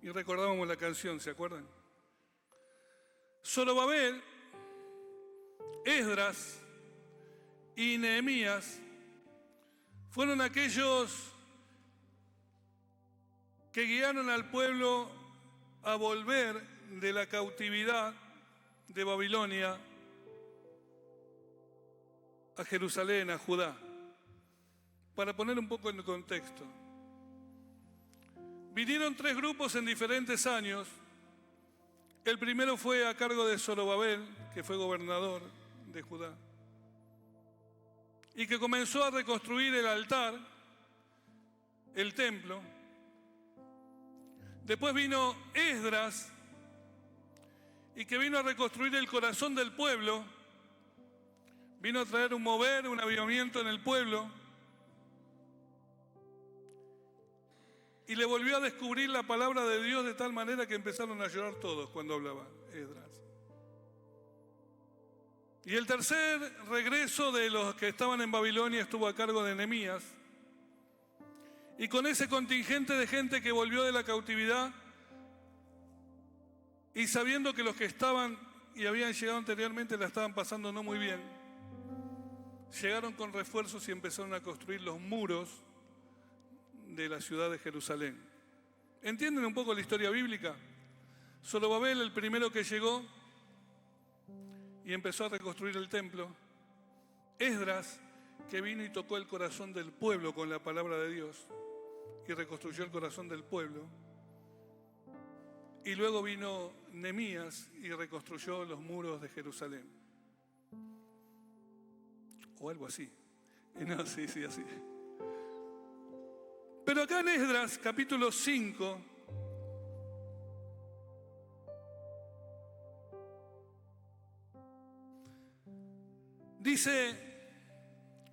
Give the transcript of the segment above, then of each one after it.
Y recordábamos la canción, ¿se acuerdan? Zorobabel, Esdras y Nehemías fueron aquellos que guiaron al pueblo a volver de la cautividad de Babilonia a Jerusalén, a Judá. Para poner un poco en contexto, vinieron 3 grupos en diferentes años. El primero fue a cargo de Zorobabel, que fue gobernador de Judá, y que comenzó a reconstruir el altar, el templo. Después vino Esdras, y que vino a reconstruir el corazón del pueblo, vino a traer un mover, un avivamiento en el pueblo, y le volvió a descubrir la palabra de Dios de tal manera que empezaron a llorar todos cuando hablaba Esdras. Y el tercer regreso de los que estaban en Babilonia estuvo a cargo de Nehemías. Y con ese contingente de gente que volvió de la cautividad, y sabiendo que los que estaban y habían llegado anteriormente la estaban pasando no muy bien, llegaron con refuerzos y empezaron a construir los muros de la ciudad de Jerusalén. ¿Entienden un poco la historia bíblica? Zorobabel, el primero que llegó y empezó a reconstruir el templo. Esdras, que vino y tocó el corazón del pueblo con la palabra de Dios y reconstruyó el corazón del pueblo. Y luego vino Nehemías y reconstruyó los muros de Jerusalén. O algo así. No, sí, así. Pero acá en Esdras, capítulo 5, dice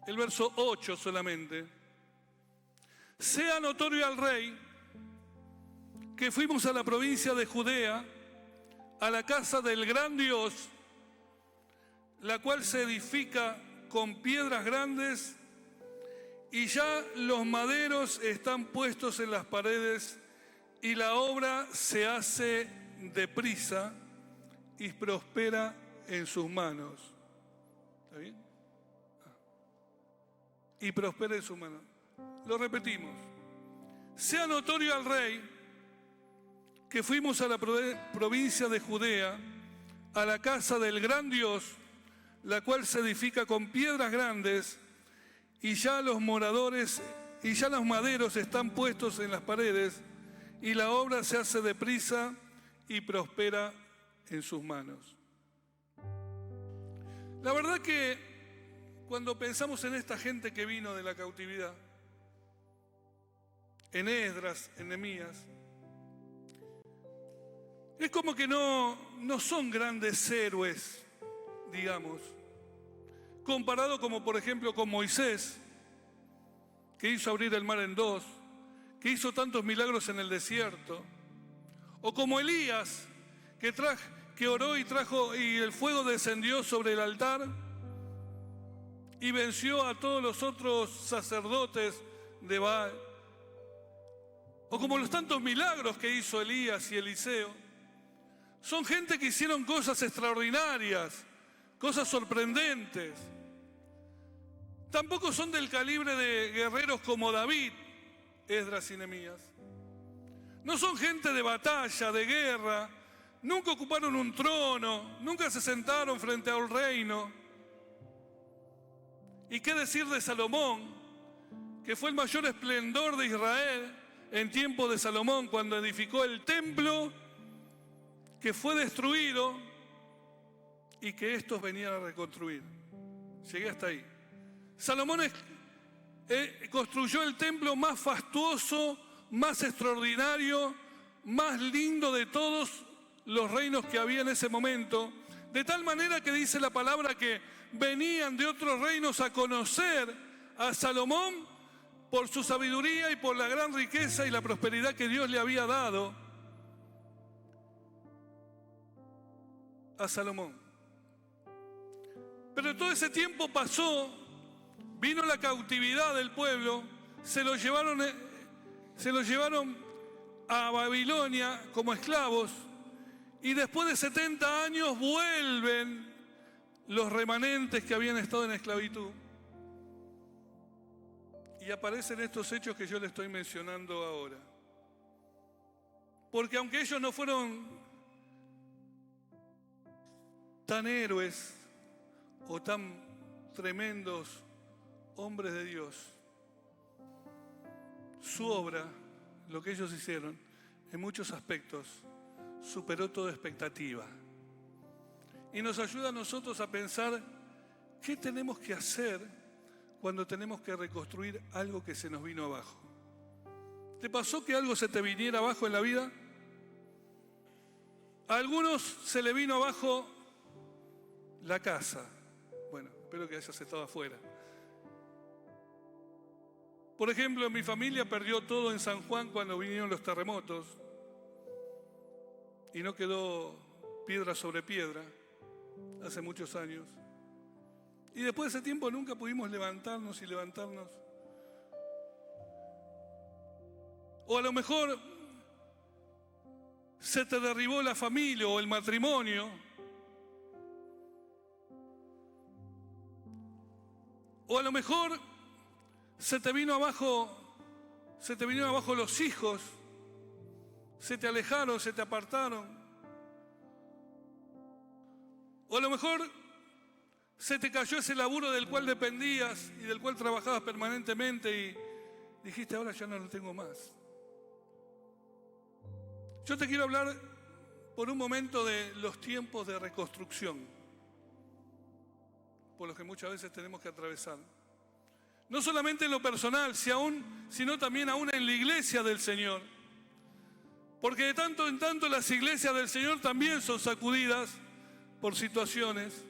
el verso 8 solamente: sea notorio al rey que fuimos a la provincia de Judea, a la casa del gran Dios, la cual se edifica con piedras grandes, y ya los maderos están puestos en las paredes, y la obra se hace deprisa y prospera en sus manos. ¿Está bien? Y prospera en sus manos. Lo repetimos. Sea notorio al rey que fuimos a la provincia de Judea, a la casa del gran Dios, la cual se edifica con piedras grandes, y ya los maderos están puestos en las paredes, y la obra se hace deprisa y prospera en sus manos. La verdad que cuando pensamos en esta gente que vino de la cautividad, en Esdras, en Nehemías, es como que no son grandes héroes, digamos, comparado como por ejemplo con Moisés, que hizo abrir el mar en 2, que hizo tantos milagros en el desierto, o como Elías, que oró y trajo, y el fuego descendió sobre el altar y venció a todos los otros sacerdotes de Baal, o como los tantos milagros que hizo Elías y Eliseo. Son gente que hicieron cosas extraordinarias, cosas sorprendentes. Tampoco son del calibre de guerreros como David, Esdras y Nehemías. No son gente de batalla, de guerra. Nunca ocuparon un trono, nunca se sentaron frente a un reino. ¿Y qué decir de Salomón, que fue el mayor esplendor de Israel en tiempo de Salomón, cuando edificó el templo que fue destruido y que estos venían a reconstruir? Llegué hasta ahí. Salomón construyó el templo más fastuoso, más extraordinario, más lindo de todos los reinos que había en ese momento, de tal manera que dice la palabra que venían de otros reinos a conocer a Salomón por su sabiduría y por la gran riqueza y la prosperidad que Dios le había dado a Salomón. Pero todo ese tiempo pasó, vino la cautividad del pueblo, se lo llevaron a Babilonia como esclavos y después de 70 años vuelven los remanentes que habían estado en esclavitud. Y aparecen estos hechos que yo les estoy mencionando ahora. Porque aunque ellos no fueron tan héroes o tan tremendos hombres de Dios, su obra, lo que ellos hicieron, en muchos aspectos, superó toda expectativa. Y nos ayuda a nosotros a pensar qué tenemos que hacer cuando tenemos que reconstruir algo que se nos vino abajo. ¿Te pasó que algo se te viniera abajo en la vida? A algunos se le vino abajo la casa. Bueno, espero que hayas estado afuera. Por ejemplo, mi familia perdió todo en San Juan cuando vinieron los terremotos y no quedó piedra sobre piedra hace muchos años. Y después de ese tiempo nunca pudimos levantarnos. O a lo mejor se te derribó la familia o el matrimonio. O a lo mejor se te vinieron abajo los hijos, se te alejaron, se te apartaron. O a lo mejor se te cayó ese laburo del cual dependías y del cual trabajabas permanentemente y dijiste, ahora ya no lo tengo más. Yo te quiero hablar por un momento de los tiempos de reconstrucción, por los que muchas veces tenemos que atravesar. No solamente en lo personal, sino también aún en la iglesia del Señor. Porque de tanto en tanto las iglesias del Señor también son sacudidas por situaciones.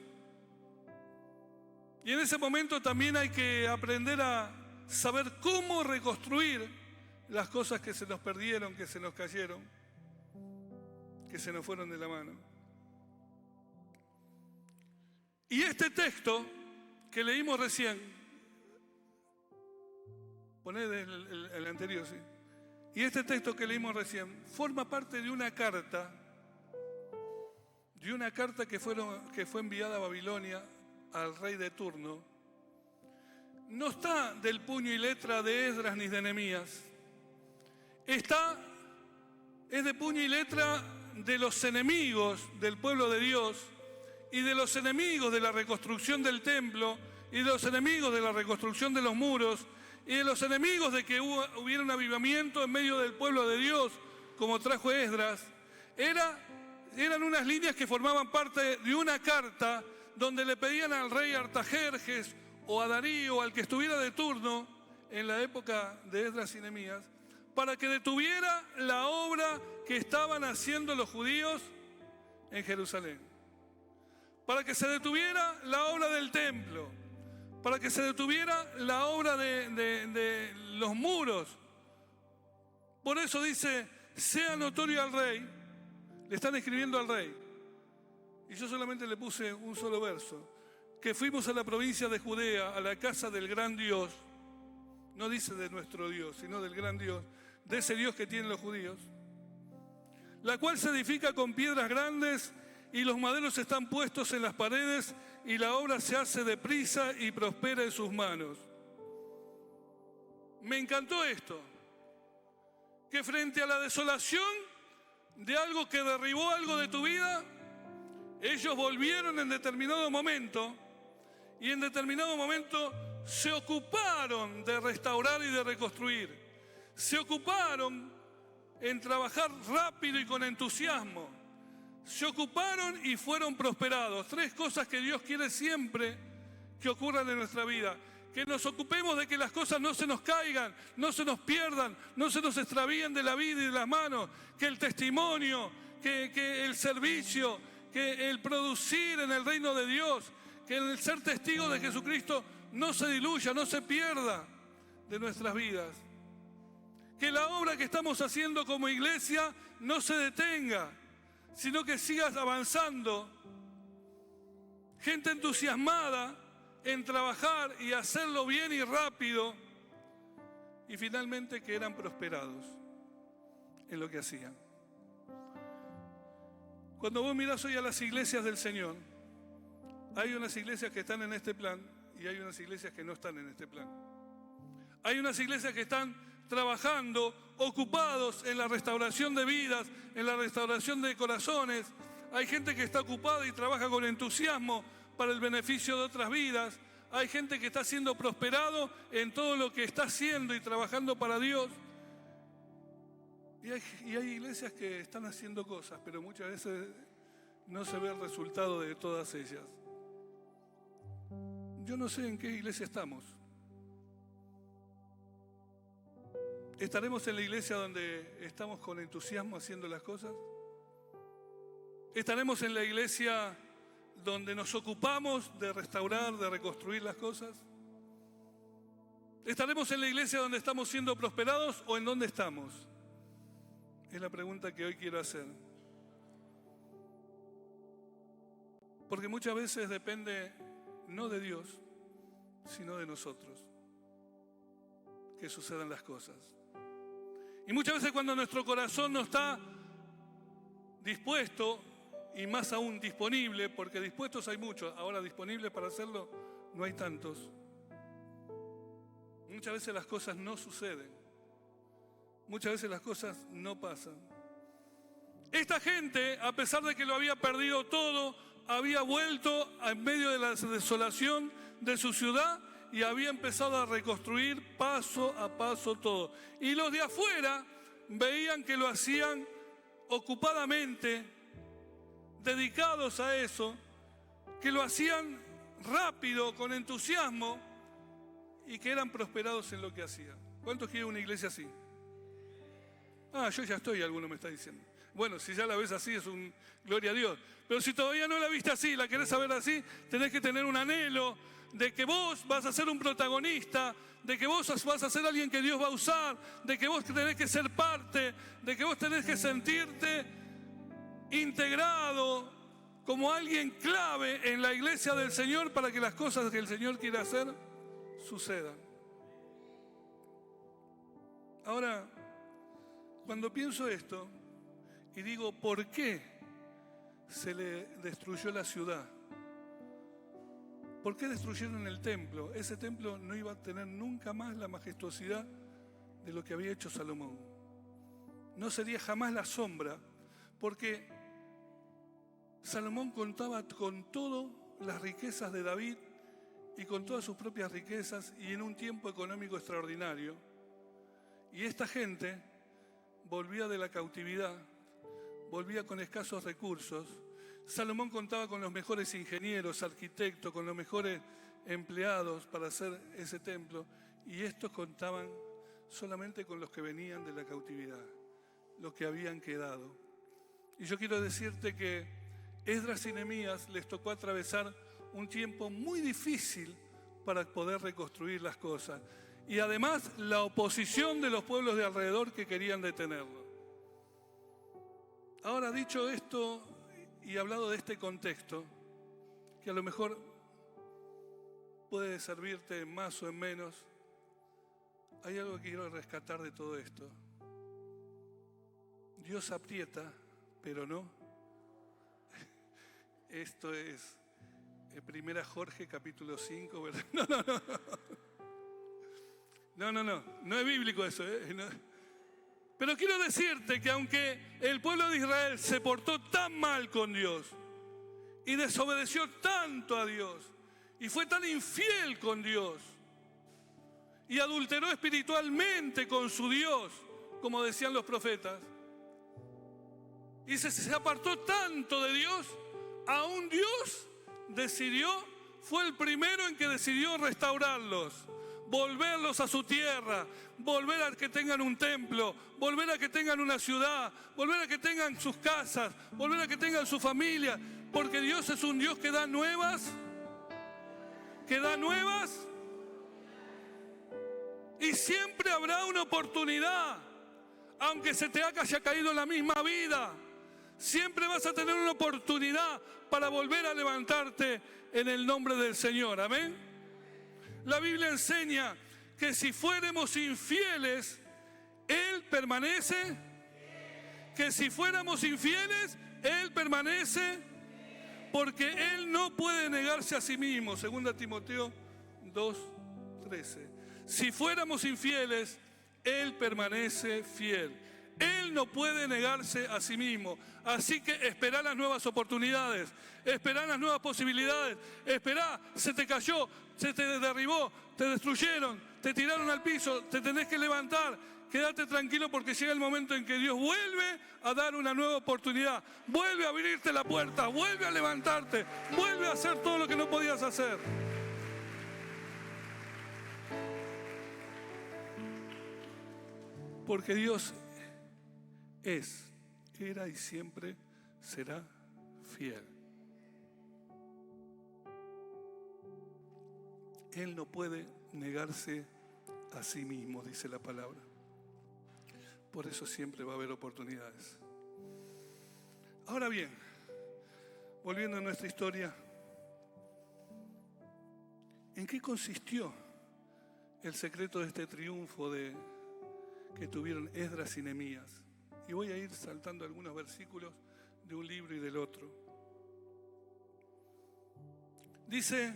Y en ese momento también hay que aprender a saber cómo reconstruir las cosas que se nos perdieron, que se nos cayeron, que se nos fueron de la mano. Y este texto que leímos recién, poné el anterior, sí. Y este texto que leímos recién forma parte de una carta que fue enviada a Babilonia al rey de turno. No está del puño y letra de Esdras ni de Nehemías. Es de puño y letra de los enemigos del pueblo de Dios y de los enemigos de la reconstrucción del templo y de los enemigos de la reconstrucción de los muros y de los enemigos de que hubiera un avivamiento en medio del pueblo de Dios, como trajo Esdras. Eran unas líneas que formaban parte de una carta donde le pedían al rey Artajerjes o a Darío, al que estuviera de turno en la época de Esdras y Nehemías, para que detuviera la obra que estaban haciendo los judíos en Jerusalén. Para que se detuviera la obra del templo, para que se detuviera la obra de los muros. Por eso dice, sea notorio al rey, le están escribiendo al rey. Y yo solamente le puse un solo verso, que fuimos a la provincia de Judea, a la casa del gran Dios, no dice de nuestro Dios, sino del gran Dios, de ese Dios que tienen los judíos, la cual se edifica con piedras grandes y los maderos están puestos en las paredes y la obra se hace deprisa y prospera en sus manos. Me encantó esto, que frente a la desolación de algo que derribó algo de tu vida, ellos volvieron en determinado momento y en determinado momento se ocuparon de restaurar y de reconstruir. Se ocuparon en trabajar rápido y con entusiasmo. Se ocuparon y fueron prosperados. 3 cosas que Dios quiere siempre que ocurran en nuestra vida. Que nos ocupemos de que las cosas no se nos caigan, no se nos pierdan, no se nos extravíen de la vida y de las manos. Que el testimonio, que el servicio, que el producir en el reino de Dios, que el ser testigo de Jesucristo no se diluya, no se pierda de nuestras vidas. Que la obra que estamos haciendo como iglesia no se detenga, sino que sigas avanzando. Gente entusiasmada en trabajar y hacerlo bien y rápido. Y finalmente que eran prosperados. en lo que hacían. Cuando vos mirás hoy a las iglesias del Señor, hay unas iglesias que están en este plan y hay unas iglesias que no están en este plan. Hay unas iglesias que están trabajando, ocupados en la restauración de vidas, en la restauración de corazones. Hay gente que está ocupada y trabaja con entusiasmo para el beneficio de otras vidas. Hay gente que está siendo prosperado en todo lo que está haciendo y trabajando para Dios. Y hay iglesias que están haciendo cosas, pero muchas veces no se ve el resultado de todas ellas. Yo no sé en qué iglesia estamos. ¿Estaremos en la iglesia donde estamos con entusiasmo haciendo las cosas? ¿Estaremos en la iglesia donde nos ocupamos de restaurar, de reconstruir las cosas? ¿Estaremos en la iglesia donde estamos siendo prosperados o en dónde estamos? Es la pregunta que hoy quiero hacer. Porque muchas veces depende no de Dios, sino de nosotros que sucedan las cosas. Y muchas veces cuando nuestro corazón no está dispuesto, y más aún disponible, porque dispuestos hay muchos, ahora disponibles para hacerlo no hay tantos. Muchas veces las cosas no suceden. Muchas veces las cosas no pasan. Esta gente, a pesar de que lo había perdido todo, había vuelto en medio de la desolación de su ciudad y había empezado a reconstruir paso a paso todo. Y los de afuera veían que lo hacían ocupadamente, dedicados a eso, que lo hacían rápido, con entusiasmo y que eran prosperados en lo que hacían. ¿Cuántos quieren una iglesia así? Yo ya estoy, alguno me está diciendo. Bueno, si ya la ves así es un gloria a Dios. Pero si todavía no la viste así, la querés saber así, tenés que tener un anhelo de que vos vas a ser un protagonista, de que vos vas a ser alguien que Dios va a usar, de que vos tenés que ser parte, de que vos tenés que sentirte integrado como alguien clave en la iglesia del Señor para que las cosas que el Señor quiere hacer sucedan. Ahora, cuando pienso esto y digo, ¿por qué se le destruyó la ciudad? ¿Por qué destruyeron el templo? Ese templo no iba a tener nunca más la majestuosidad de lo que había hecho Salomón. No sería jamás la sombra, porque Salomón contaba con todas las riquezas de David y con todas sus propias riquezas y en un tiempo económico extraordinario. Y esta gente volvía de la cautividad, volvía con escasos recursos. Salomón contaba con los mejores ingenieros, arquitectos, con los mejores empleados para hacer ese templo. Y estos contaban solamente con los que venían de la cautividad, los que habían quedado. Y yo quiero decirte que Esdras y Nehemías les tocó atravesar un tiempo muy difícil para poder reconstruir las cosas. Y además la oposición de los pueblos de alrededor que querían detenerlo. Ahora, dicho esto y hablado de este contexto, que a lo mejor puede servirte más o en menos, hay algo que quiero rescatar de todo esto. Dios aprieta, pero no. Esto es 1 Jorge capítulo 5, ¿verdad? No es bíblico eso, ¿eh? No. Pero quiero decirte que aunque el pueblo de Israel se portó tan mal con Dios y desobedeció tanto a Dios y fue tan infiel con Dios y adulteró espiritualmente con su Dios, como decían los profetas, y se apartó tanto de Dios, aún Dios fue el primero en que decidió restaurarlos, volverlos a su tierra, volver a que tengan un templo, volver a que tengan una ciudad, volver a que tengan sus casas, volver a que tengan su familia, porque Dios es un Dios que da nuevas, y siempre habrá una oportunidad, aunque se te haya caído la misma vida, siempre vas a tener una oportunidad para volver a levantarte en el nombre del Señor, amén. La Biblia enseña que si fuéramos infieles, Él permanece que si fuéramos infieles, Él permanece, porque Él no puede negarse a sí mismo. 2 Timoteo 2:13. Si fuéramos infieles, Él permanece fiel. Él no puede negarse a sí mismo. Así que esperá las nuevas oportunidades, esperá las nuevas posibilidades, esperá, se te cayó, se te derribó, te destruyeron, te tiraron al piso, te tenés que levantar. Quédate tranquilo porque llega el momento en que Dios vuelve a dar una nueva oportunidad, vuelve a abrirte la puerta, vuelve a levantarte, vuelve a hacer todo lo que no podías hacer. Porque Dios es, era y siempre será fiel. Él no puede negarse a sí mismo, dice la palabra. Por eso siempre va a haber oportunidades. Ahora bien, volviendo a nuestra historia, ¿en qué consistió el secreto de este triunfo que tuvieron Esdras y Nehemías? Y voy a ir saltando algunos versículos de un libro y del otro. Dice,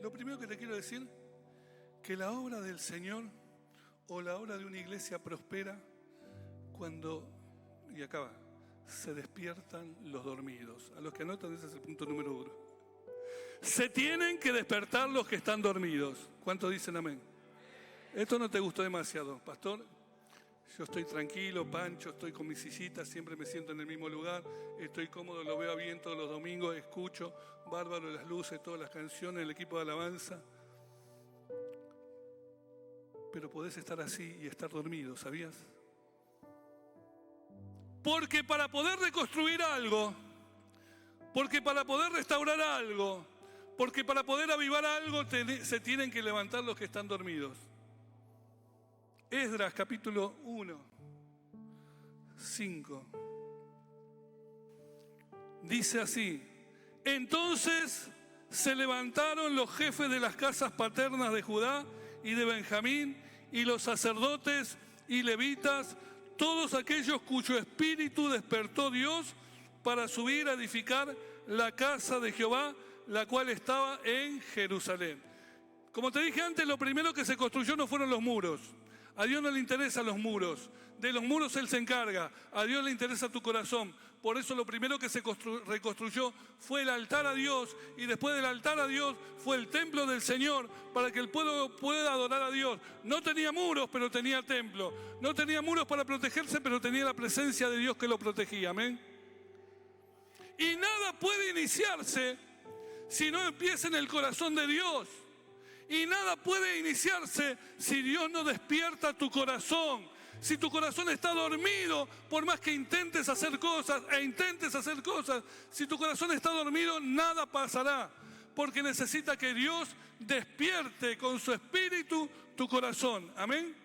lo primero que te quiero decir, que la obra del Señor o la obra de una iglesia prospera cuando, y acá va, se despiertan los dormidos. A los que anotan, ese es el punto número 1. Se tienen que despertar los que están dormidos. ¿Cuántos dicen amén? Esto no te gustó demasiado, pastor. Yo estoy tranquilo, Pancho, estoy con mi sillita, siempre me siento en el mismo lugar, estoy cómodo, lo veo bien todos los domingos, escucho, bárbaro las luces, todas las canciones, el equipo de alabanza. Pero podés estar así y estar dormido, ¿sabías? Porque para poder reconstruir algo, porque para poder restaurar algo, porque para poder avivar algo se tienen que levantar los que están dormidos. Esdras capítulo 1, 5. Dice así: entonces se levantaron los jefes de las casas paternas de Judá y de Benjamín, y los sacerdotes y levitas, todos aquellos cuyo espíritu despertó Dios para subir a edificar la casa de Jehová, la cual estaba en Jerusalén. Como te dije antes, lo primero que se construyó no fueron los muros. A Dios no le interesan los muros. De los muros Él se encarga. A Dios le interesa tu corazón. Por eso lo primero que se reconstruyó fue el altar a Dios. Y después del altar a Dios fue el templo del Señor, para que el pueblo pueda adorar a Dios. No tenía muros, pero tenía templo. No tenía muros para protegerse, pero tenía la presencia de Dios que lo protegía. Amén. Y nada puede iniciarse si no empieza en el corazón de Dios. Y nada puede iniciarse si Dios no despierta tu corazón. Si tu corazón está dormido, por más que intentes hacer cosas, si tu corazón está dormido, nada pasará. Porque necesita que Dios despierte con su espíritu tu corazón. Amén.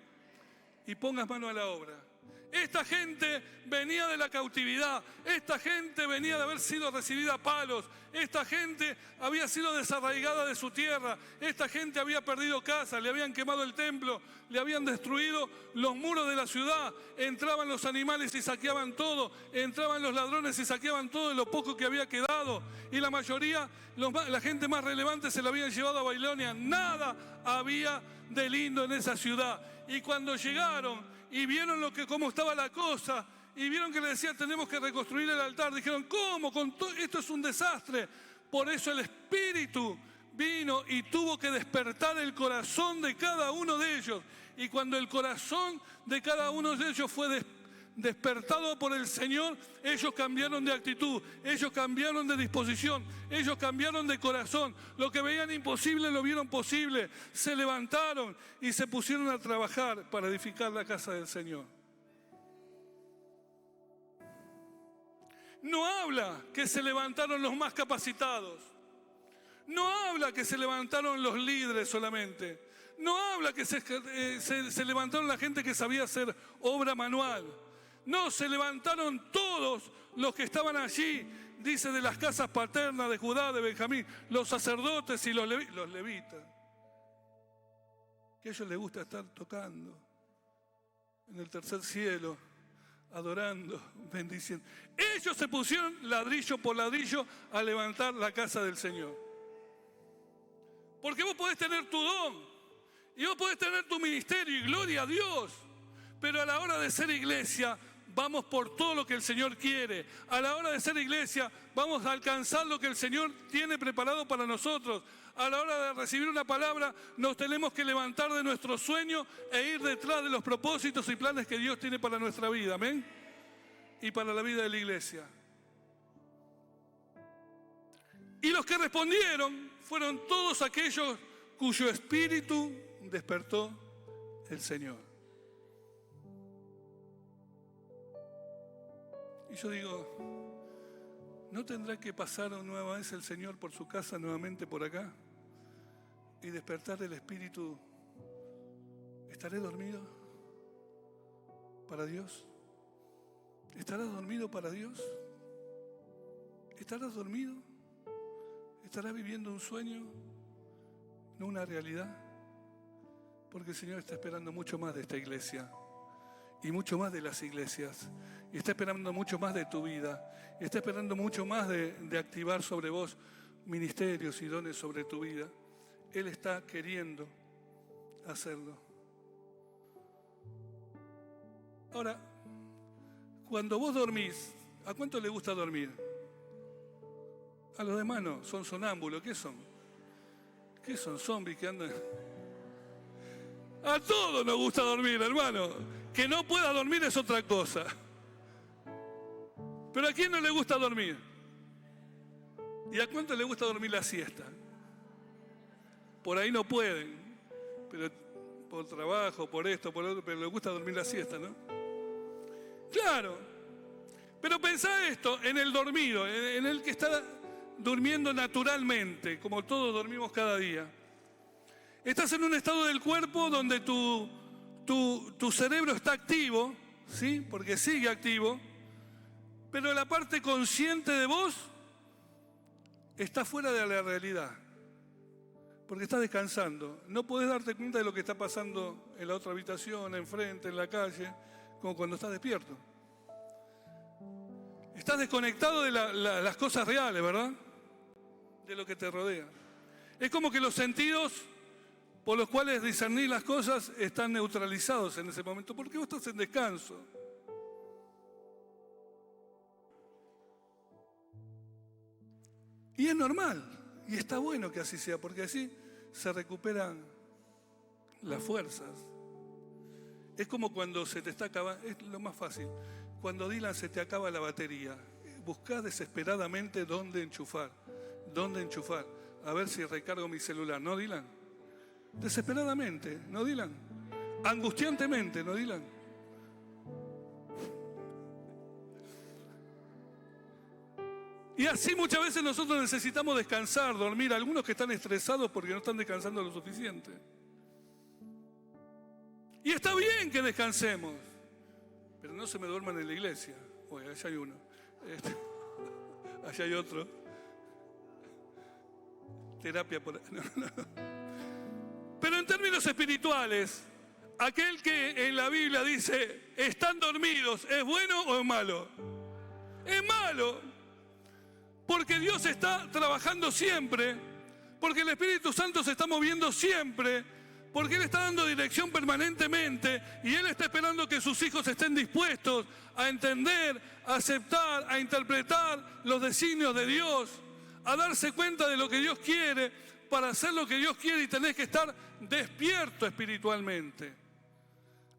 Y pongas mano a la obra. Esta gente venía de la cautividad, esta gente venía de haber sido recibida a palos, esta gente había sido desarraigada de su tierra, esta gente había perdido casa, le habían quemado el templo, le habían destruido los muros de la ciudad, entraban los animales y saqueaban todo, entraban los ladrones y saqueaban todo de lo poco que había quedado, y la mayoría, la gente más relevante se la habían llevado a Babilonia. Nada había de lindo en esa ciudad. Y cuando llegaron y vieron cómo estaba la cosa, y vieron que le decían tenemos que reconstruir el altar, dijeron, ¿cómo? Esto es un desastre. Por eso el Espíritu vino y tuvo que despertar el corazón de cada uno de ellos. Y cuando el corazón de cada uno de ellos fue despertado por el Señor, ellos cambiaron de actitud, ellos cambiaron de disposición, ellos cambiaron de corazón. Lo que veían imposible lo vieron posible, se levantaron y se pusieron a trabajar para edificar la casa del Señor. No habla que se levantaron los más capacitados, no habla que se levantaron los líderes solamente, no habla que se levantaron la gente que sabía hacer obra manual. No, se levantaron todos los que estaban allí, dice, de las casas paternas de Judá, de Benjamín, los sacerdotes y los levitas, que a ellos les gusta estar tocando en el tercer cielo, adorando, bendiciendo. Ellos se pusieron ladrillo por ladrillo a levantar la casa del Señor. Porque vos podés tener tu don y vos podés tener tu ministerio y gloria a Dios. Pero a la hora de ser iglesia, vamos por todo lo que el Señor quiere. A la hora de ser iglesia, vamos a alcanzar lo que el Señor tiene preparado para nosotros. A la hora de recibir una palabra, nos tenemos que levantar de nuestro sueño e ir detrás de los propósitos y planes que Dios tiene para nuestra vida. Amén. Y para la vida de la iglesia. Y los que respondieron fueron todos aquellos cuyo espíritu despertó el Señor. Y yo digo, ¿no tendrá que pasar nueva vez el Señor por su casa nuevamente por acá? Y despertar el espíritu. ¿Estaré dormido para Dios? ¿Estarás dormido para Dios? ¿Estarás dormido? ¿Estarás viviendo un sueño, no una realidad? Porque el Señor está esperando mucho más de esta iglesia y mucho más de las iglesias. Y está esperando mucho más de tu vida. Y está esperando mucho más de activar sobre vos ministerios y dones sobre tu vida. Él está queriendo hacerlo. Ahora, cuando vos dormís, ¿a cuánto le gusta dormir? A los demás no, son sonámbulos. ¿Qué son? ¿Qué son? Zombies que andan. A todos nos gusta dormir, hermano. Que no pueda dormir es otra cosa. Pero ¿a quién no le gusta dormir? ¿Y a cuánto le gusta dormir la siesta? Por ahí no pueden, pero por trabajo, por esto, por otro, pero les gusta dormir la siesta, ¿no? Claro. Pero pensá esto, en el dormido, en el que está durmiendo naturalmente, como todos dormimos cada día. Estás en un estado del cuerpo donde tu cerebro está activo, ¿sí? Porque sigue activo, pero la parte consciente de vos está fuera de la realidad, porque estás descansando. No podés darte cuenta de lo que está pasando en la otra habitación, enfrente, en la calle, como cuando estás despierto. Estás desconectado de las cosas reales, ¿verdad? De lo que te rodea. Es como que los sentidos por los cuales discernir las cosas están neutralizados en ese momento, porque vos estás en descanso. Y es normal, y está bueno que así sea, porque así se recuperan las fuerzas. Es como cuando se te está acabando, es lo más fácil, cuando Dylan se te acaba la batería, buscá desesperadamente dónde enchufar, a ver si recargo mi celular, ¿no, Dylan? Desesperadamente, ¿no, Dylan? Angustiantemente, ¿no, Dylan? Y así muchas veces nosotros necesitamos descansar, dormir. Algunos que están estresados porque no están descansando lo suficiente. Y está bien que descansemos, pero no se me duerman en la iglesia. Oye, allá hay uno. Allá hay otro. Terapia por ahí. No. Pero en términos espirituales, aquel que en la Biblia dice, están dormidos, ¿es bueno o es malo? Es malo. Porque Dios está trabajando siempre, porque el Espíritu Santo se está moviendo siempre, porque Él está dando dirección permanentemente y Él está esperando que sus hijos estén dispuestos a entender, a aceptar, a interpretar los designios de Dios, a darse cuenta de lo que Dios quiere para hacer lo que Dios quiere, y tenés que estar despierto espiritualmente.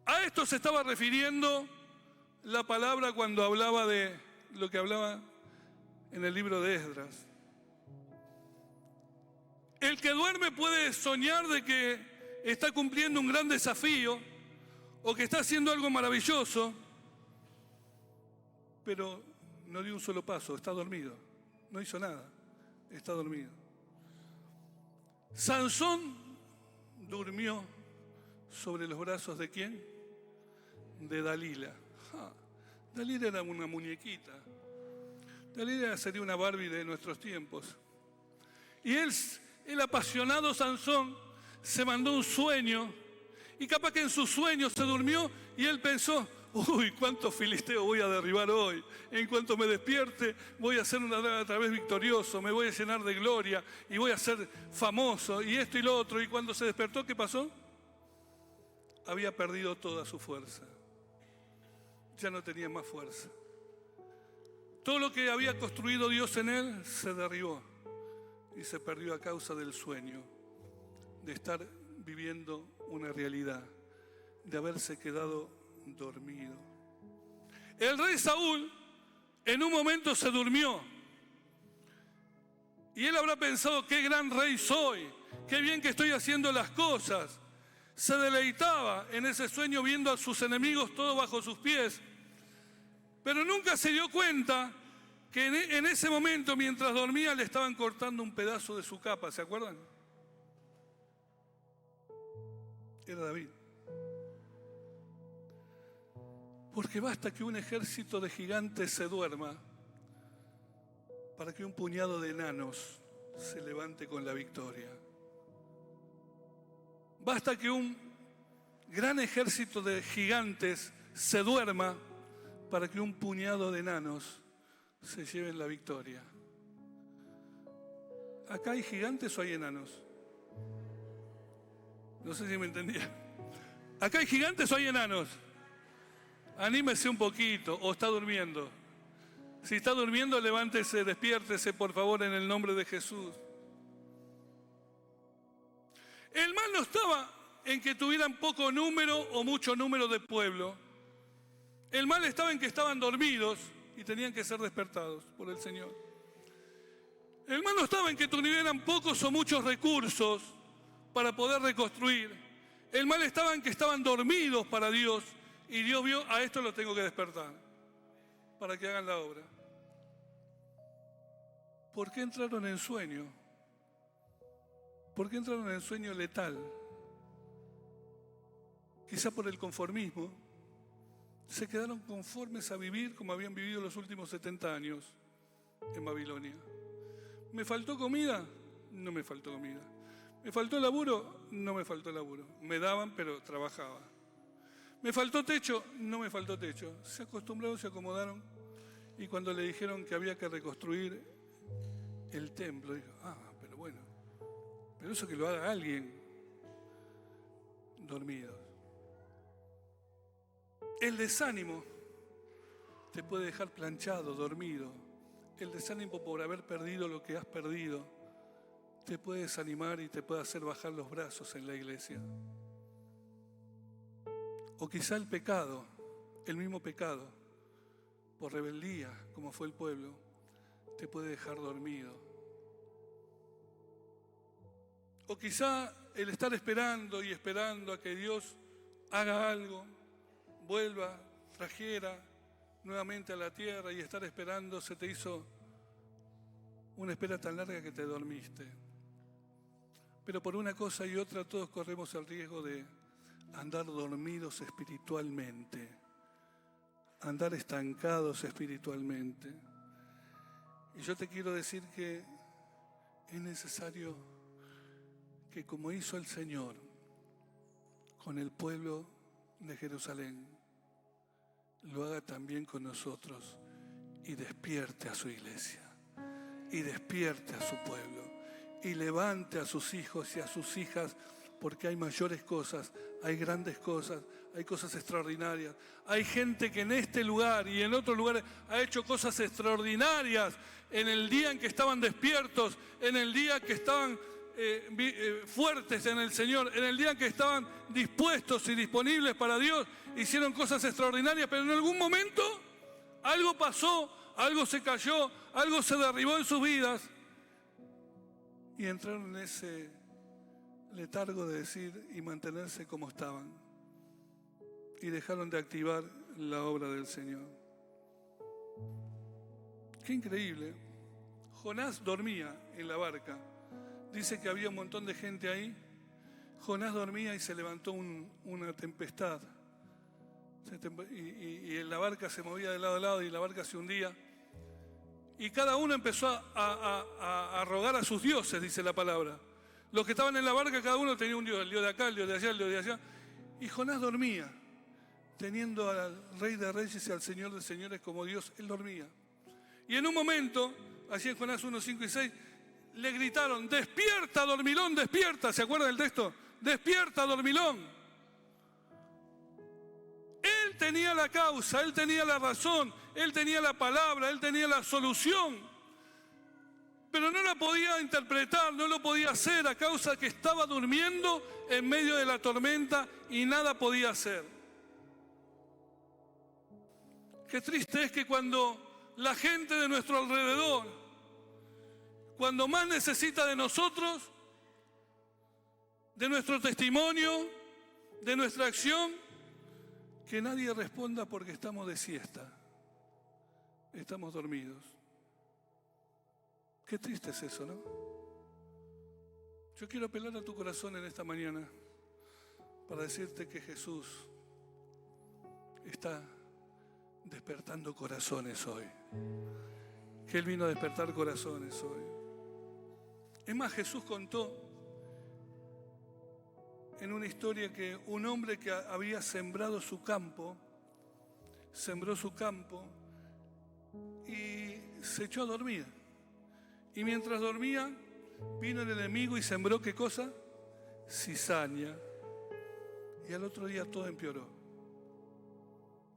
A esto se estaba refiriendo la palabra cuando hablaba de lo que hablaba en el libro de Esdras. El que duerme puede soñar de que está cumpliendo un gran desafío o que está haciendo algo maravilloso, pero no dio un solo paso, está dormido, no hizo nada, está dormido. Sansón durmió sobre los brazos ¿de quién? De Dalila. Dalila era una muñequita. Dalila sería una Barbie de nuestros tiempos. Y el apasionado Sansón se mandó un sueño, y capaz que en su sueño se durmió y él pensó, uy, cuántos filisteos voy a derribar hoy. En cuanto me despierte, voy a ser otra vez victorioso, me voy a llenar de gloria y voy a ser famoso y esto y lo otro. Y cuando se despertó, ¿qué pasó? Había perdido toda su fuerza. Ya no tenía más fuerza. Todo lo que había construido Dios en él se derribó y se perdió a causa del sueño, de estar viviendo una realidad, de haberse quedado dormido. El rey Saúl en un momento se durmió y él habrá pensado: qué gran rey soy, qué bien que estoy haciendo las cosas. Se deleitaba en ese sueño viendo a sus enemigos todo bajo sus pies, pero nunca se dio cuenta que en ese momento, mientras dormía, le estaban cortando un pedazo de su capa. ¿Se acuerdan? Era David. Porque basta que un ejército de gigantes se duerma para que un puñado de enanos se levante con la victoria. Basta que un gran ejército de gigantes se duerma para que un puñado de enanos se lleven la victoria. ¿Acá hay gigantes o hay enanos? No sé si me entendían. ¿Acá hay gigantes o hay enanos? Anímese un poquito, o está durmiendo. Si está durmiendo, levántese, despiértese, por favor, en el nombre de Jesús. El mal no estaba en que tuvieran poco número o mucho número de pueblo. El mal estaba en que estaban dormidos y tenían que ser despertados por el Señor. El mal no estaba en que tuvieran pocos o muchos recursos para poder reconstruir. El mal estaba en que estaban dormidos para Dios y Dios vio: a esto lo tengo que despertar para que hagan la obra. ¿Por qué entraron en sueño? ¿Por qué entraron en sueño letal? Quizá por el conformismo. Se quedaron conformes a vivir como habían vivido los últimos 70 años en Babilonia. ¿Me faltó comida? No me faltó comida. ¿Me faltó laburo? No me faltó laburo. Me daban, pero trabajaba. ¿Me faltó techo? No me faltó techo. Se acostumbraron, se acomodaron, y cuando le dijeron que había que reconstruir el templo, dijo: pero bueno, pero eso que lo haga alguien. Dormidos. El desánimo te puede dejar planchado, dormido. El desánimo por haber perdido lo que has perdido te puede desanimar y te puede hacer bajar los brazos en la iglesia. O quizá el pecado, el mismo pecado, por rebeldía, como fue el pueblo, te puede dejar dormido. O quizá el estar esperando y esperando a que Dios haga algo, vuelva, trajera nuevamente a la tierra, y estar esperando se te hizo una espera tan larga que te dormiste. Pero por una cosa y otra todos corremos el riesgo de andar dormidos espiritualmente, andar estancados espiritualmente. Y yo te quiero decir que es necesario que, como hizo el Señor con el pueblo de Jerusalén, lo haga también con nosotros y despierte a su iglesia, y despierte a su pueblo, y levante a sus hijos y a sus hijas, porque hay mayores cosas, hay grandes cosas, hay cosas extraordinarias. Hay gente que en este lugar y en otros lugares ha hecho cosas extraordinarias en el día en que estaban despiertos, en el día que estaban fuertes en el Señor, en el día en que estaban dispuestos y disponibles para Dios. Hicieron cosas extraordinarias, pero en algún momento algo pasó, algo se cayó, algo se derribó en sus vidas, y entraron en ese letargo de decir y mantenerse como estaban, y dejaron de activar la obra del Señor. Qué increíble. Jonás dormía en la barca. Dice que había un montón de gente ahí. Jonás dormía y se levantó una tempestad. Y la barca se movía de lado a lado y la barca se hundía. Y cada uno empezó a rogar a sus dioses, dice la palabra. Los que estaban en la barca, cada uno tenía un dios, el dios de acá, el dios de allá, el dios de allá. Y Jonás dormía. teniendo al Rey de Reyes y al Señor de Señores como Dios, él dormía. Y en un momento, allí en Jonás 1, 5 y 6, le gritaron: despierta, dormilón, despierta. ¿Se acuerdan del texto? Despierta, dormilón. Él tenía la causa, él tenía la razón, él tenía la palabra, él tenía la solución. Pero no la podía interpretar, no lo podía hacer a causa que estaba durmiendo en medio de la tormenta y nada podía hacer. Qué triste es que cuando la gente de nuestro alrededor, cuando más necesita de nosotros, de nuestro testimonio, de nuestra acción, que nadie responda porque estamos de siesta, estamos dormidos. Qué triste es eso, ¿no? Yo quiero apelar a tu corazón en esta mañana para decirte que Jesús está despertando corazones hoy. Que Él vino a despertar corazones hoy. Es más, Jesús contó en una historia que un hombre que había sembrado su campo, sembró su campo y se echó a dormir. Y mientras dormía, vino el enemigo y sembró, ¿qué cosa? Cizaña. Y al otro día todo empeoró.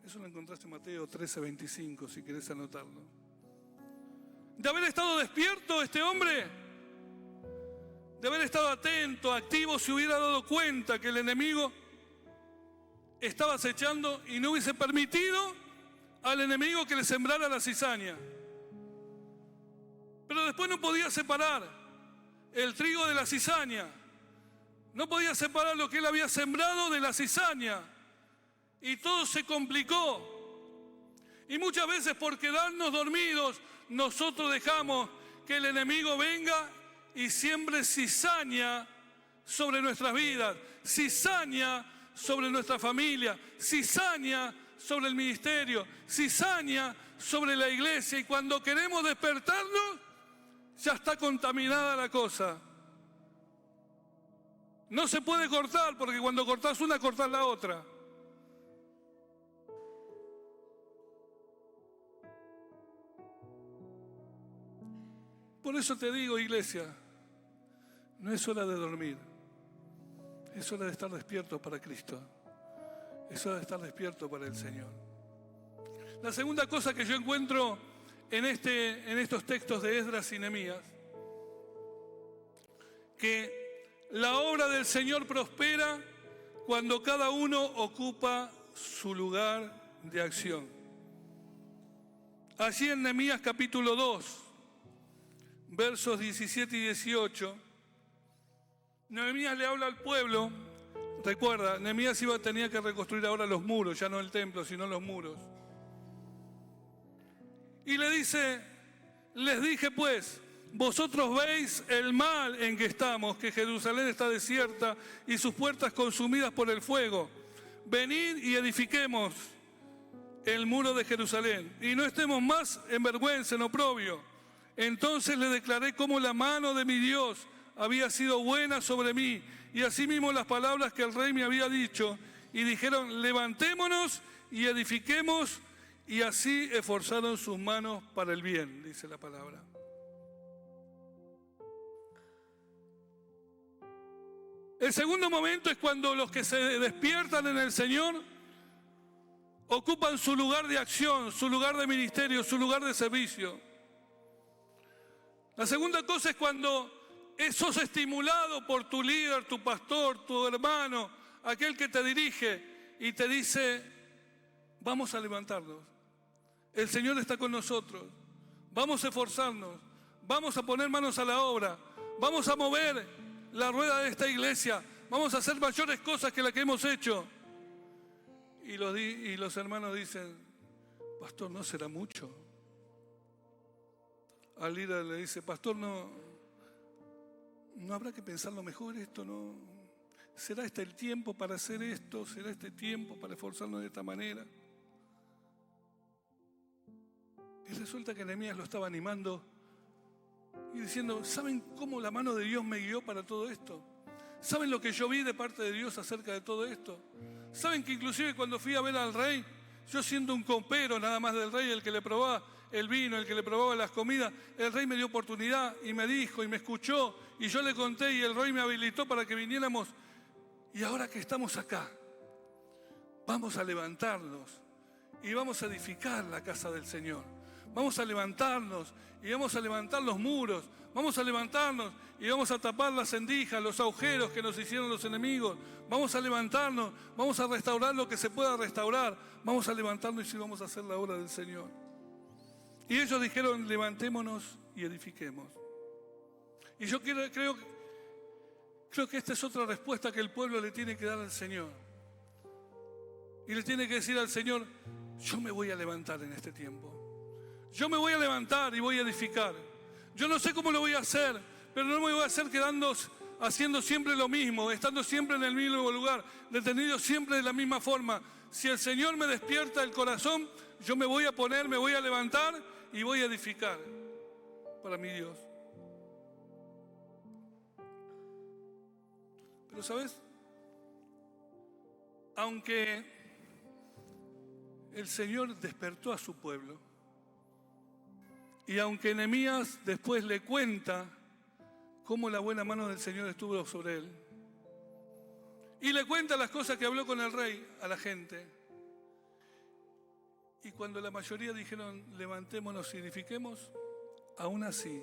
Eso lo encontraste en Mateo 13:25, si querés anotarlo. De haber estado despierto este hombre, de haber estado atento, activo, se hubiera dado cuenta que el enemigo estaba acechando y no hubiese permitido al enemigo que le sembrara la cizaña. Pero después no podía separar el trigo de la cizaña. No podía separar lo que él había sembrado de la cizaña. Y todo se complicó. Y muchas veces por quedarnos dormidos, nosotros dejamos que el enemigo venga y siembre cizaña sobre nuestras vidas, cizaña sobre nuestra familia, cizaña sobre el ministerio, cizaña sobre la iglesia. Y cuando queremos despertarnos, ya está contaminada la cosa. No se puede cortar, porque cuando cortás una, cortás la otra. Por eso te digo, iglesia, no es hora de dormir, es hora de estar despiertos para Cristo, es hora de estar despiertos para el Señor. La segunda cosa que yo encuentro en estos textos de Esdras y Nehemías, que la obra del Señor prospera cuando cada uno ocupa su lugar de acción. Allí en Nehemías capítulo 2, versos 17 y 18, Nehemías le habla al pueblo. Recuerda, Nehemías tenía que reconstruir ahora los muros, ya no el templo, sino los muros. Y le dice: les dije pues, vosotros veis el mal en que estamos, que Jerusalén está desierta y sus puertas consumidas por el fuego. Venid y edifiquemos el muro de Jerusalén, y no estemos más en vergüenza, en oprobio. Entonces le declaré cómo la mano de mi Dios había sido buena sobre mí, y asimismo las palabras que el rey me había dicho, y dijeron: levantémonos y edifiquemos, y así esforzaron sus manos para el bien, dice la palabra. El segundo momento es cuando los que se despiertan en el Señor ocupan su lugar de acción, su lugar de ministerio, su lugar de servicio. La segunda cosa es cuando sos estimulado por tu líder, tu pastor, tu hermano, aquel que te dirige y te dice: vamos a levantarnos, el Señor está con nosotros, vamos a esforzarnos, vamos a poner manos a la obra, vamos a mover la rueda de esta iglesia, vamos a hacer mayores cosas que las que hemos hecho. Y los hermanos dicen: pastor, ¿no será mucho? Al líder le dice: pastor, ¿no habrá que pensarlo mejor esto? ¿No? ¿Será este el tiempo para hacer esto? ¿Será este tiempo para esforzarnos de esta manera? Y resulta que Nehemías lo estaba animando y diciendo: ¿saben cómo la mano de Dios me guió para todo esto? ¿Saben lo que yo vi de parte de Dios acerca de todo esto? ¿Saben que inclusive cuando fui a ver al rey, yo siendo un copero nada más del rey, el que le probaba el vino, el que le probaba las comidas, el rey me dio oportunidad y me dijo y me escuchó y yo le conté y el rey me habilitó para que viniéramos. Y ahora que estamos acá, vamos a levantarnos y vamos a edificar la casa del Señor. Vamos a levantarnos y vamos a levantar los muros. Vamos a levantarnos y vamos a tapar las endijas, los agujeros que nos hicieron los enemigos. Vamos a levantarnos, vamos a restaurar lo que se pueda restaurar. Vamos a levantarnos y sí vamos a hacer la obra del Señor. Y ellos dijeron, levantémonos y edifiquemos. Y yo creo que esta es otra respuesta que el pueblo le tiene que dar al Señor. Y le tiene que decir al Señor, yo me voy a levantar en este tiempo. Yo me voy a levantar y voy a edificar. Yo no sé cómo lo voy a hacer, pero no me voy a hacer quedando haciendo siempre lo mismo, estando siempre en el mismo lugar, detenido siempre de la misma forma. Si el Señor me despierta el corazón, yo me voy a poner, me voy a levantar y voy a edificar para mi Dios. Pero ¿sabes? Aunque el Señor despertó a su pueblo, y aunque Nehemías después le cuenta cómo la buena mano del Señor estuvo sobre él, y le cuenta las cosas que habló con el rey a la gente, y cuando la mayoría dijeron levantémonos y edifiquemos, aún así,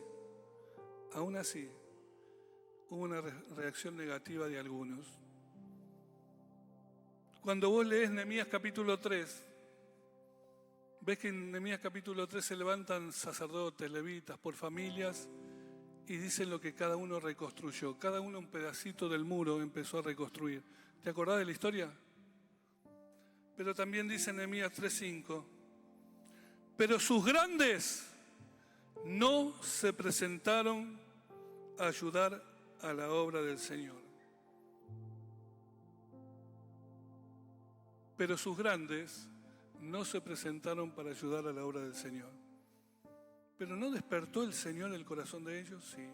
hubo una reacción negativa de algunos. Cuando vos lees Nehemías capítulo 3, ves que en Nehemías capítulo 3 se levantan sacerdotes, levitas, por familias y dicen lo que cada uno reconstruyó. Cada uno un pedacito del muro empezó a reconstruir. ¿Te acordás de la historia? Pero también dice en Nehemías 3:5, pero sus grandes no se presentaron a ayudar a la obra del Señor. Pero sus grandes no se presentaron para ayudar a la obra del Señor. ¿Pero no despertó el Señor el corazón de ellos? Sí.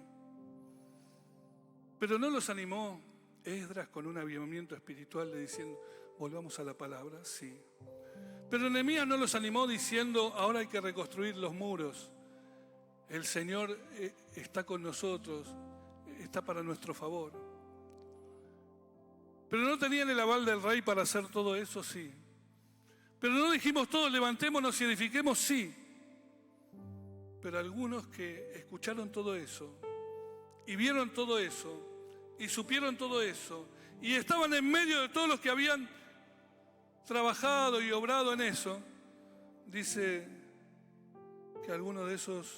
¿Pero no los animó Esdras con un avivamiento espiritual de diciendo, volvamos a la palabra? Sí. ¿Pero Nehemías no los animó diciendo, ahora hay que reconstruir los muros? El Señor está con nosotros, está para nuestro favor. ¿Pero no tenían el aval del rey para hacer todo eso? Sí. Pero no dijimos todos, levantémonos y edifiquemos, sí. Pero algunos que escucharon todo eso, y vieron todo eso, y supieron todo eso, y estaban en medio de todos los que habían trabajado y obrado en eso, dice que algunos de esos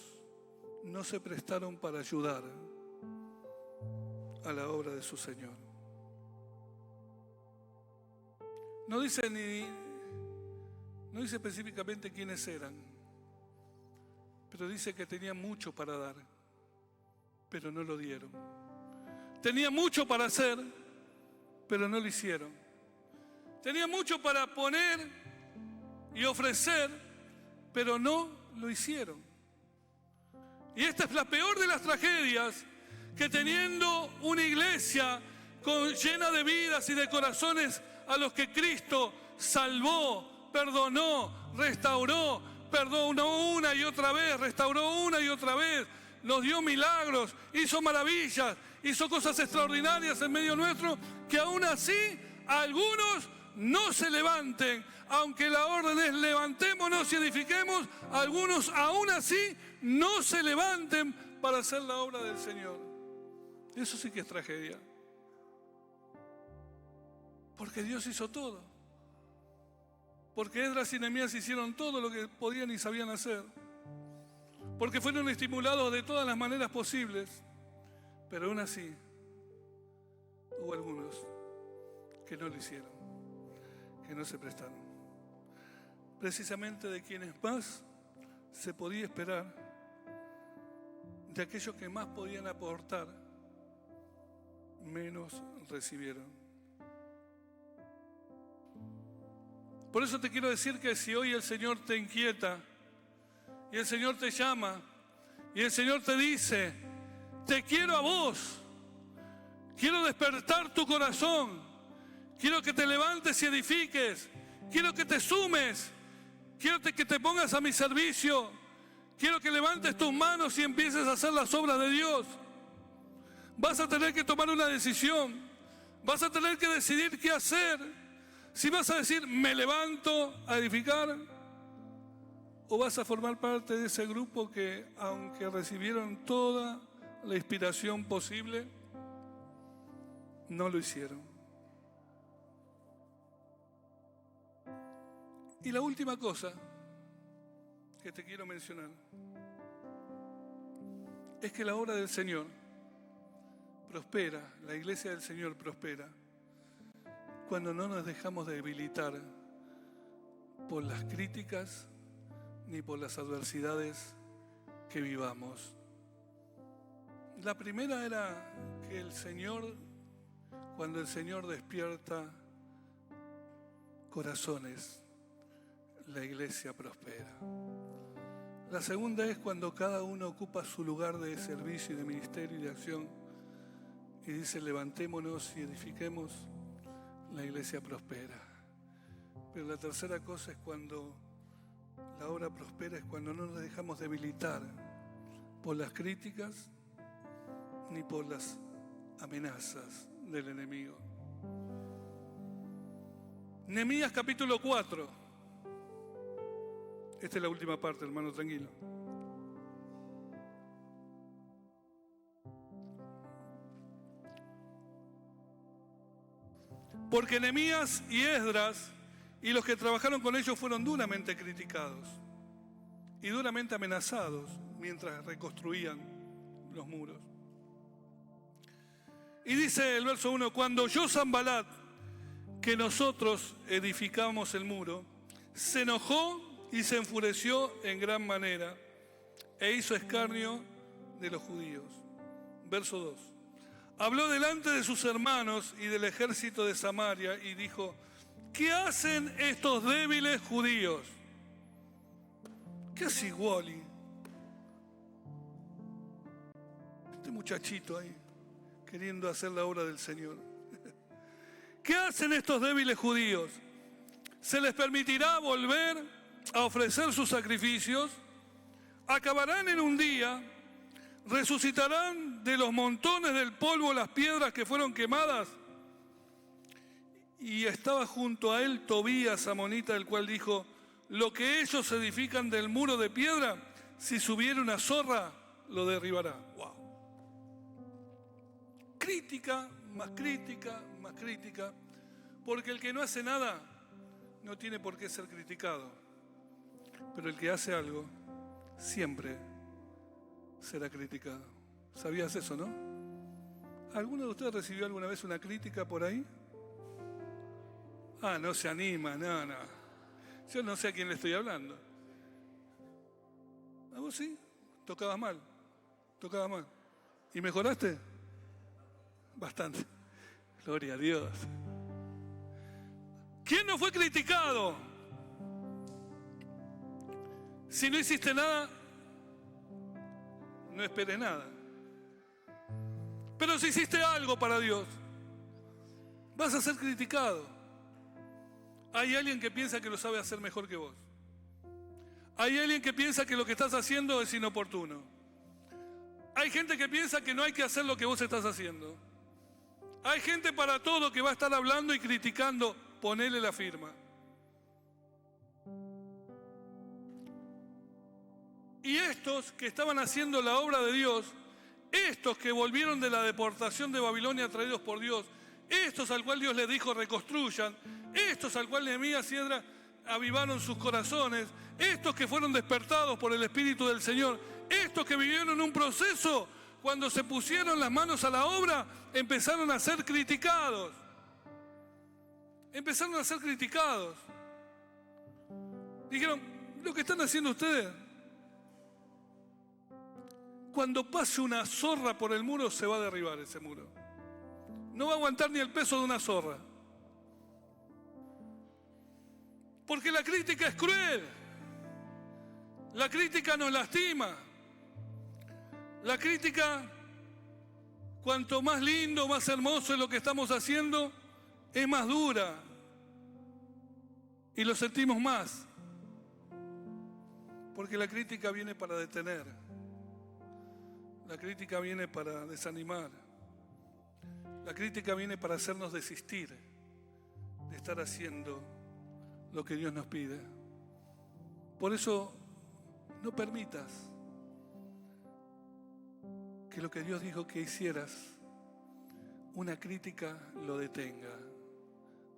no se prestaron para ayudar a la obra de su Señor. No dice específicamente quiénes eran, pero dice que tenían mucho para dar, pero no lo dieron. Tenían mucho para hacer, pero no lo hicieron. Tenían mucho para poner y ofrecer, pero no lo hicieron. Y esta es la peor de las tragedias, que teniendo una iglesia llena de vidas y de corazones a los que Cristo salvó, perdonó, restauró, perdonó una y otra vez, restauró una y otra vez, nos dio milagros, hizo maravillas, hizo cosas extraordinarias en medio nuestro, que aún así algunos no se levanten, aunque la orden es levantémonos y edifiquemos, algunos aún así no se levanten para hacer la obra del Señor. Eso sí que es tragedia. Porque Dios hizo todo. Porque Esdras y Nehemías hicieron todo lo que podían y sabían hacer. Porque fueron estimulados de todas las maneras posibles. Pero aún así, hubo algunos que no lo hicieron, que no se prestaron. Precisamente de quienes más se podía esperar, de aquellos que más podían aportar, menos recibieron. Por eso te quiero decir que si hoy el Señor te inquieta y el Señor te llama y el Señor te dice, te quiero a vos, quiero despertar tu corazón, Quiero que te levantes y edifiques. Quiero que te sumes. Quiero que te pongas a mi servicio. Quiero que levantes tus manos y empieces a hacer las obras de Dios. Vas a tener que tomar una decisión. Vas a tener que decidir qué hacer. Si vas a decir, me levanto a edificar, o vas a formar parte de ese grupo que, aunque recibieron toda la inspiración posible, no lo hicieron. Y la última cosa que te quiero mencionar es que la obra del Señor prospera, la iglesia del Señor prospera cuando no nos dejamos debilitar por las críticas ni por las adversidades que vivamos. La primera era que el Señor, cuando el Señor despierta corazones, la iglesia prospera. La segunda es cuando cada uno ocupa su lugar de servicio y de ministerio y de acción y dice, levantémonos y edifiquemos, la iglesia prospera. Pero la tercera cosa es cuando la obra prospera, es cuando no nos dejamos debilitar por las críticas ni por las amenazas del enemigo. Nehemías capítulo 4. Esta es la última parte, hermano, tranquilo. Porque Nehemías y Esdras y los que trabajaron con ellos fueron duramente criticados y duramente amenazados mientras reconstruían los muros. Y dice el verso 1, cuando oyó Sanbalat que nosotros edificamos el muro, se enojó y se enfureció en gran manera e hizo escarnio de los judíos. Verso 2. Habló delante de sus hermanos y del ejército de Samaria y dijo, ¿qué hacen estos débiles judíos? ¿Qué hace Wally? Este muchachito ahí, queriendo hacer la obra del Señor. ¿Qué hacen estos débiles judíos? ¿Se les permitirá volver a ofrecer sus sacrificios? ¿Acabarán en un día? ¿Resucitarán de los montones del polvo las piedras que fueron quemadas? Y estaba junto a él Tobías, amonita, el cual dijo, lo que ellos edifican del muro de piedra, si subiera una zorra, lo derribará. Wow. Crítica, más crítica, más crítica, porque el que no hace nada no tiene por qué ser criticado, pero el que hace algo siempre será criticado. ¿Sabías eso, no? ¿Alguno de ustedes recibió alguna vez una crítica por ahí? Ah, no se anima, no. Yo no sé a quién le estoy hablando. ¿A vos sí? Tocabas mal. ¿Y mejoraste? Bastante. Gloria a Dios. ¿Quién no fue criticado? Si no hiciste nada, no esperes nada. Pero si hiciste algo para Dios, vas a ser criticado. Hay alguien que piensa que lo sabe hacer mejor que vos. Hay alguien que piensa que lo que estás haciendo es inoportuno. Hay gente que piensa que no hay que hacer lo que vos estás haciendo. Hay gente para todo que va a estar hablando y criticando. Ponele la firma. Y estos que estaban haciendo la obra de Dios, estos que volvieron de la deportación de Babilonia traídos por Dios, estos al cual Dios les dijo reconstruyan, estos al cual Nehemías y Esdras avivaron sus corazones, estos que fueron despertados por el Espíritu del Señor, estos que vivieron un proceso, cuando se pusieron las manos a la obra, empezaron a ser criticados. Empezaron a ser criticados. Dijeron, lo que están haciendo ustedes, cuando pase una zorra por el muro, se va a derribar ese muro. No va a aguantar ni el peso de una zorra. Porque la crítica es cruel. La crítica nos lastima. La crítica, cuanto más lindo, más hermoso es lo que estamos haciendo, es más dura y lo sentimos más. Porque la crítica viene para detener, la crítica viene para desanimar, la crítica viene para hacernos desistir de estar haciendo lo que Dios nos pide. Por eso no permitas que lo que Dios dijo que hicieras, una crítica lo detenga,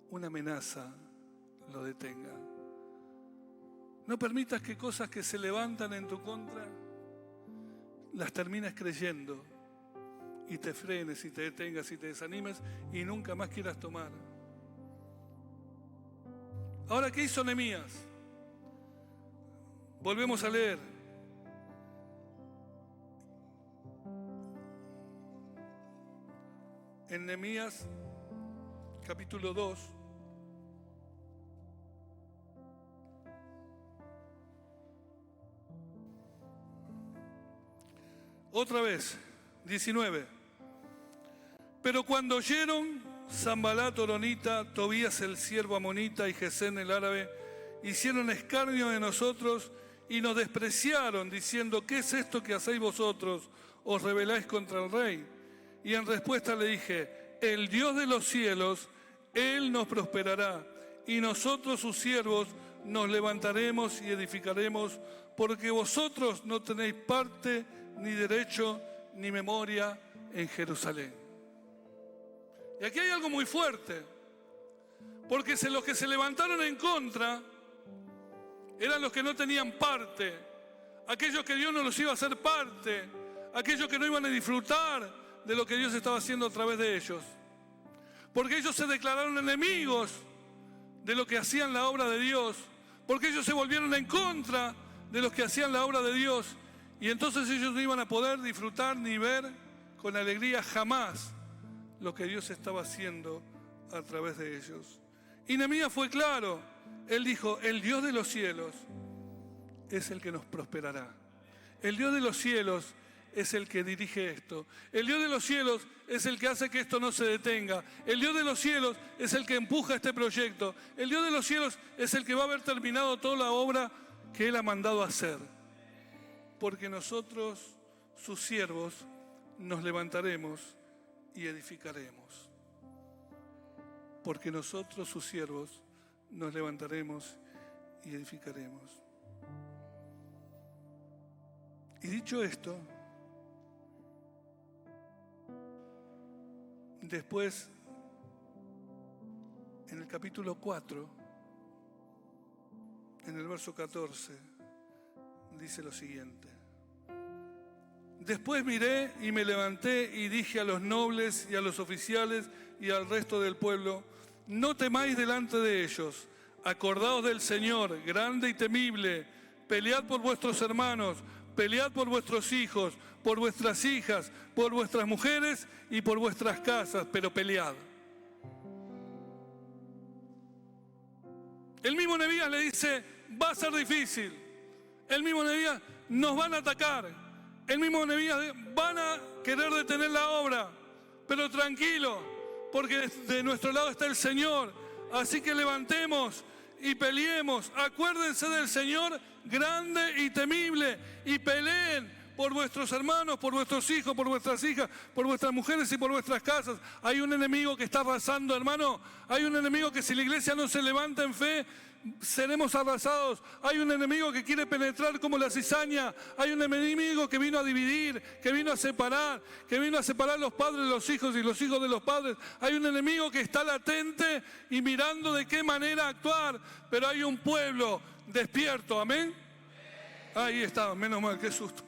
una amenaza lo detenga. No permitas que cosas que se levantan en tu contra las termines creyendo y te frenes y te detengas y te desanimes y nunca más quieras tomar. Ahora, ¿qué hizo Nehemías? Volvemos a leer. En Nehemías capítulo 2, otra vez, 19. Pero cuando oyeron Sanbalat horonita, Tobías el siervo amonita y Gesén el árabe, hicieron escarnio de nosotros y nos despreciaron, diciendo: ¿qué es esto que hacéis vosotros? ¿Os rebeláis contra el rey? Y en respuesta le dije: el Dios de los cielos, Él nos prosperará, y nosotros sus siervos nos levantaremos y edificaremos, porque vosotros no tenéis parte, ni derecho, ni memoria en Jerusalén. Y aquí hay algo muy fuerte, porque los que se levantaron en contra eran los que no tenían parte, aquellos que Dios no los iba a hacer parte, aquellos que no iban a disfrutar de lo que Dios estaba haciendo a través de ellos, porque ellos se declararon enemigos de lo que hacían la obra de Dios, porque ellos se volvieron en contra de los que hacían la obra de Dios, y entonces ellos no iban a poder disfrutar ni ver con alegría jamás lo que Dios estaba haciendo a través de ellos. Y Nehemías fue claro, él dijo: el Dios de los cielos es el que nos prosperará. El Dios de los cielos es el que dirige esto. El Dios de los cielos es el que hace que esto no se detenga. El Dios de los cielos es el que empuja este proyecto. El Dios de los cielos es el que va a haber terminado toda la obra que Él ha mandado hacer. Porque nosotros, sus siervos, nos levantaremos y edificaremos. Porque nosotros, sus siervos, nos levantaremos y edificaremos. Y dicho esto, después, en el capítulo 4, en el verso 14, dice lo siguiente: después miré y me levanté y dije a los nobles y a los oficiales y al resto del pueblo: no temáis delante de ellos, acordaos del Señor, grande y temible, pelead por vuestros hermanos, pelead por vuestros hijos, por vuestras hijas, por vuestras mujeres y por vuestras casas, pero pelead. El mismo Nehemías le dice: va a ser difícil. El mismo Nehemías: nos van a atacar. El mismo Nehemías: van a querer detener la obra, pero tranquilo, porque de nuestro lado está el Señor. Así que levantemos y peleemos. Acuérdense del Señor grande y temible y peleen por vuestros hermanos, por vuestros hijos, por vuestras hijas, por vuestras mujeres y por vuestras casas. Hay un enemigo que está arrasando, hermano. Hay un enemigo que si la iglesia no se levanta en fe, seremos arrasados. Hay un enemigo que quiere penetrar como la cizaña. Hay un enemigo que vino a dividir, que vino a separar los padres de los hijos y los hijos de los padres. Hay un enemigo que está latente y mirando de qué manera actuar. Pero hay un pueblo despierto, amén. Ahí está, menos mal, qué susto.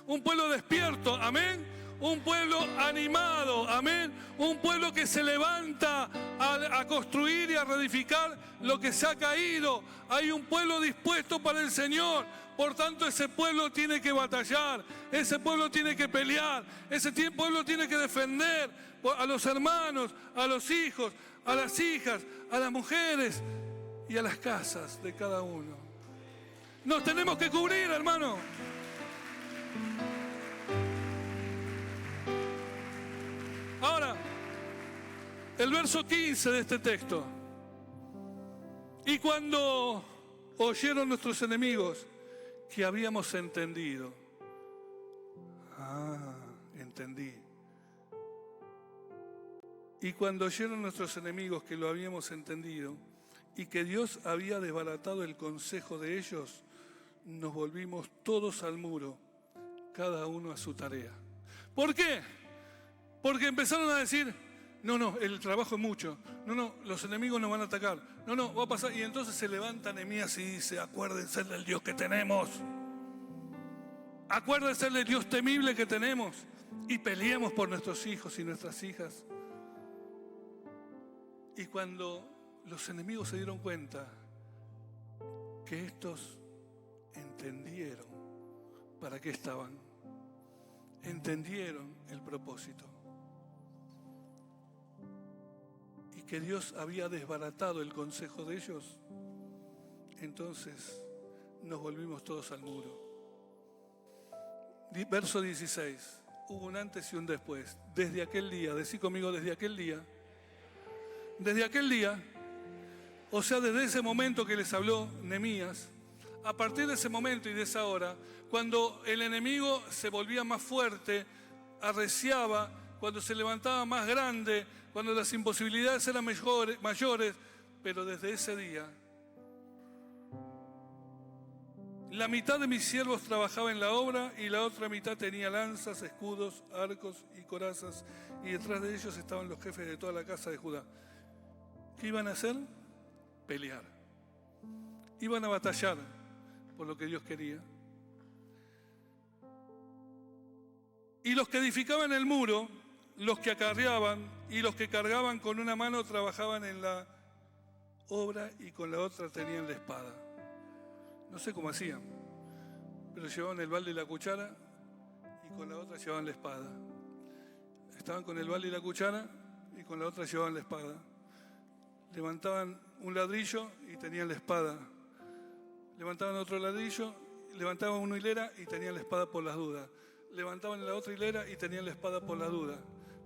Un pueblo despierto, amén. Un pueblo animado, amén. Un pueblo que se levanta a construir y a reedificar lo que se ha caído. Hay un pueblo dispuesto para el Señor. Por tanto, ese pueblo tiene que batallar, ese pueblo tiene que pelear, ese pueblo tiene que defender a los hermanos, a los hijos, a las hijas, a las mujeres y a las casas de cada uno. Nos tenemos que cubrir, hermano. Ahora, El verso 15 de este texto. Y cuando oyeron nuestros enemigos que habíamos entendido. Entendí. Y cuando oyeron nuestros enemigos que lo habíamos entendido y que Dios había desbaratado el consejo de ellos, nos volvimos todos al muro, cada uno a su tarea. ¿Por qué? Porque empezaron a decir, no, el trabajo es mucho, no, los enemigos nos van a atacar, no, va a pasar. Y entonces se levanta Nehemías y dice, acuérdense del Dios que tenemos, acuérdense del Dios temible que tenemos y peleemos por nuestros hijos y nuestras hijas. Y cuando los enemigos se dieron cuenta que estos entendieron para qué estaban, entendieron el propósito y que Dios había desbaratado el consejo de ellos, entonces nos volvimos todos al muro. Verso 16, hubo un antes y un después. Desde aquel día, decí conmigo, desde aquel día, o sea, desde ese momento que les habló Nehemías, a partir de ese momento y de esa hora, cuando el enemigo se volvía más fuerte, arreciaba, cuando se levantaba más grande, cuando las imposibilidades eran mayores, pero desde ese día, la mitad de mis siervos trabajaba en la obra y la otra mitad tenía lanzas, escudos, arcos y corazas, y detrás de ellos estaban los jefes de toda la casa de Judá. ¿Qué iban a hacer? Pelear. Iban a batallar por lo que Dios quería. Y los que edificaban el muro, los que acarreaban y los que cargaban con una mano trabajaban en la obra y con la otra tenían la espada. No sé cómo hacían, pero llevaban el balde y la cuchara y con la otra llevaban la espada. Estaban con el balde y la cuchara y con la otra llevaban la espada. Levantaban un ladrillo y tenían la espada. Levantaban otro ladrillo, levantaban una hilera y tenían la espada por las dudas. Levantaban la otra hilera y tenían la espada por las dudas.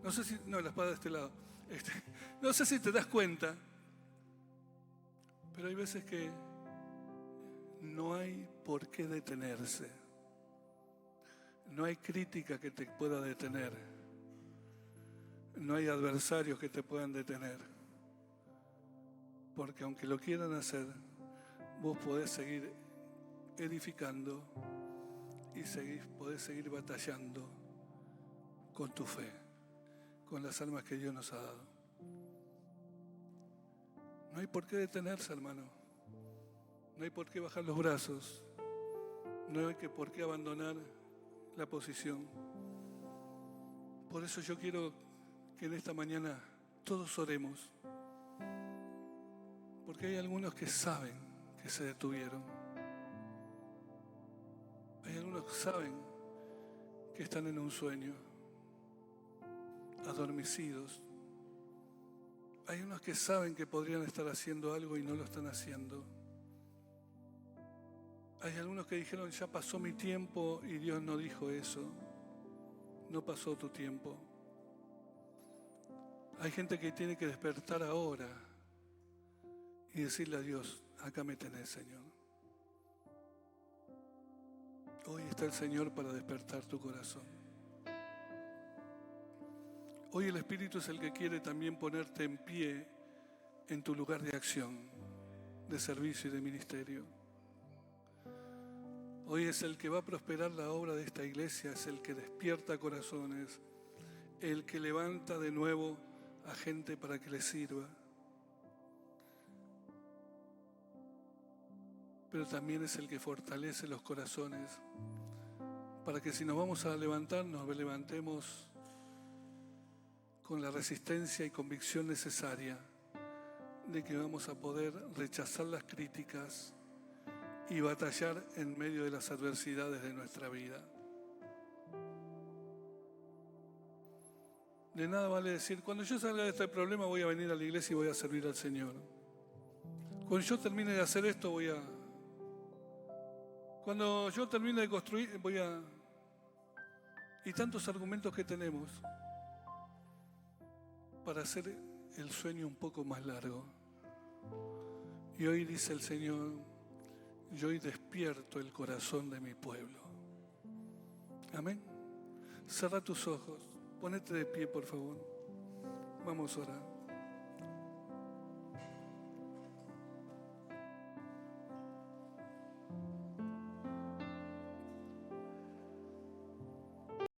La espada de este lado. No sé si te das cuenta, pero hay veces que no hay por qué detenerse. No hay crítica que te pueda detener. No hay adversarios que te puedan detener. Porque aunque lo quieran hacer, vos podés seguir edificando y podés seguir batallando con tu fe, con las almas que Dios nos ha dado. No hay por qué detenerse, hermano. No hay por qué bajar los brazos. No hay por qué abandonar la posición. Por eso yo quiero que en esta mañana todos oremos. Porque hay algunos que saben que se detuvieron. Hay algunos que saben que están en un sueño, adormecidos. Hay unos que saben que podrían estar haciendo algo y no lo están haciendo. Hay algunos que dijeron, ya pasó mi tiempo, y Dios no dijo eso. No pasó tu tiempo. Hay gente que tiene que despertar ahora y decirle a Dios, acá me tenés, Señor. Hoy está el Señor para despertar tu corazón. Hoy el Espíritu es el que quiere también ponerte en pie en tu lugar de acción, de servicio y de ministerio. Hoy es el que va a prosperar la obra de esta iglesia, es el que despierta corazones, el que levanta de nuevo a gente para que le sirva. Pero también es el que fortalece los corazones para que si nos vamos a levantar, nos levantemos con la resistencia y convicción necesaria de que vamos a poder rechazar las críticas y batallar en medio de las adversidades de nuestra vida. De nada vale decir, cuando yo salga de este problema voy a venir a la iglesia y voy a servir al Señor. Cuando yo termine de hacer esto cuando yo termine de construir y tantos argumentos que tenemos para hacer el sueño un poco más largo. Y hoy dice el Señor, yo hoy despierto el corazón de mi pueblo. Amén. Cerra tus ojos, ponete de pie, por favor. Vamos a orar.